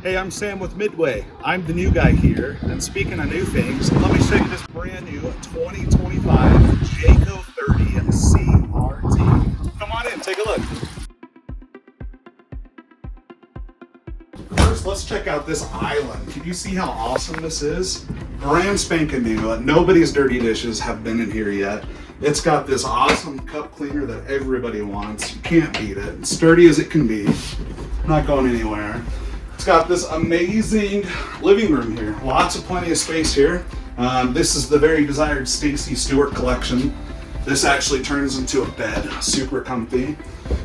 Hey, I'm Sam with Midway. I'm the new guy here, and speaking of new things, let me show you this brand new 2025 Jayco 30 CRT. Come on in, take a look. First, let's check out this island. Can you see how awesome this is? Brand spanking new. Nobody's dirty dishes have been in here yet. It's got this awesome cup cleaner that everybody wants. You can't beat it. It's sturdy as it can be. Not going anywhere. It's got this amazing living room here. Lots of plenty of space here. This is the very desired Stacy Stewart collection. This actually turns into a bed, super comfy.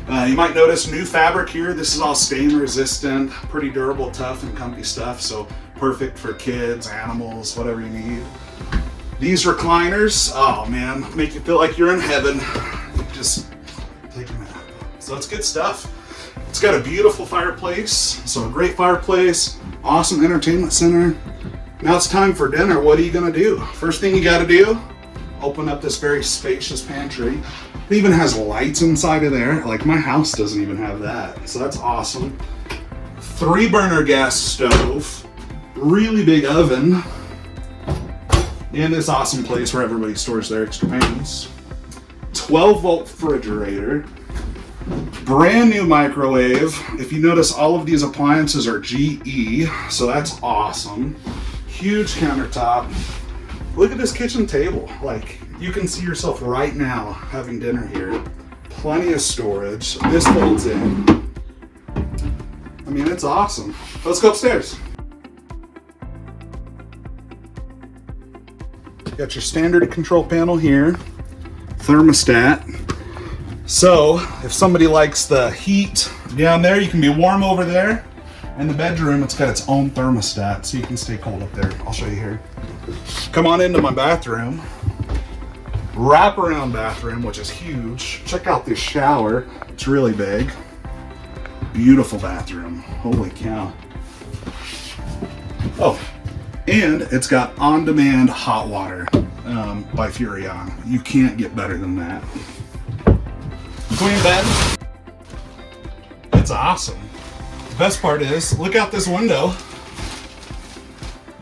You might notice new fabric here. This is all stain resistant, pretty durable, tough, and comfy stuff. So perfect for kids, animals, whatever you need. These recliners, oh man, make you feel like you're in heaven. Just take a nap. So it's good stuff. It's got a beautiful fireplace, so a great fireplace, awesome entertainment center. Now it's time for dinner. What are you gonna do? First thing you gotta do, open up this very spacious pantry. It even has lights inside of there. Like my house doesn't even have that, so that's awesome. 3-burner gas stove, really big oven, and this awesome place where everybody stores their extra pans. 12-volt refrigerator. Brand new microwave. If you notice, all of these appliances are GE, so that's awesome. Huge countertop. Look at this kitchen table. Like, you can see yourself right now having dinner here. Plenty of storage. This folds in. I mean, it's awesome. Let's go upstairs. Got your standard control panel here. Thermostat. So, if somebody likes the heat down there, you can be warm over there. In the bedroom, it's got its own thermostat, so you can stay cold up there. I'll show you here. Come on into my bathroom. Wraparound bathroom, which is huge. Check out this shower. It's really big. Beautiful bathroom. Holy cow. Oh, and it's got on-demand hot water by Furion. You can't get better than that. Queen bed. It's awesome. The best part is, look out this window.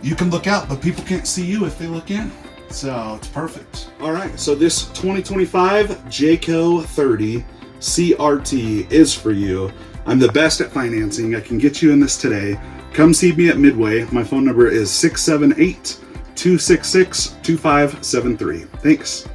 You can look out, but people can't see you if they look in. So it's perfect. All right, so this 2025 Jayco 30 CRT is for you. I'm the best at financing. I can get you in this today. Come see me at Midway. My phone number is 678-266-2573. Thanks.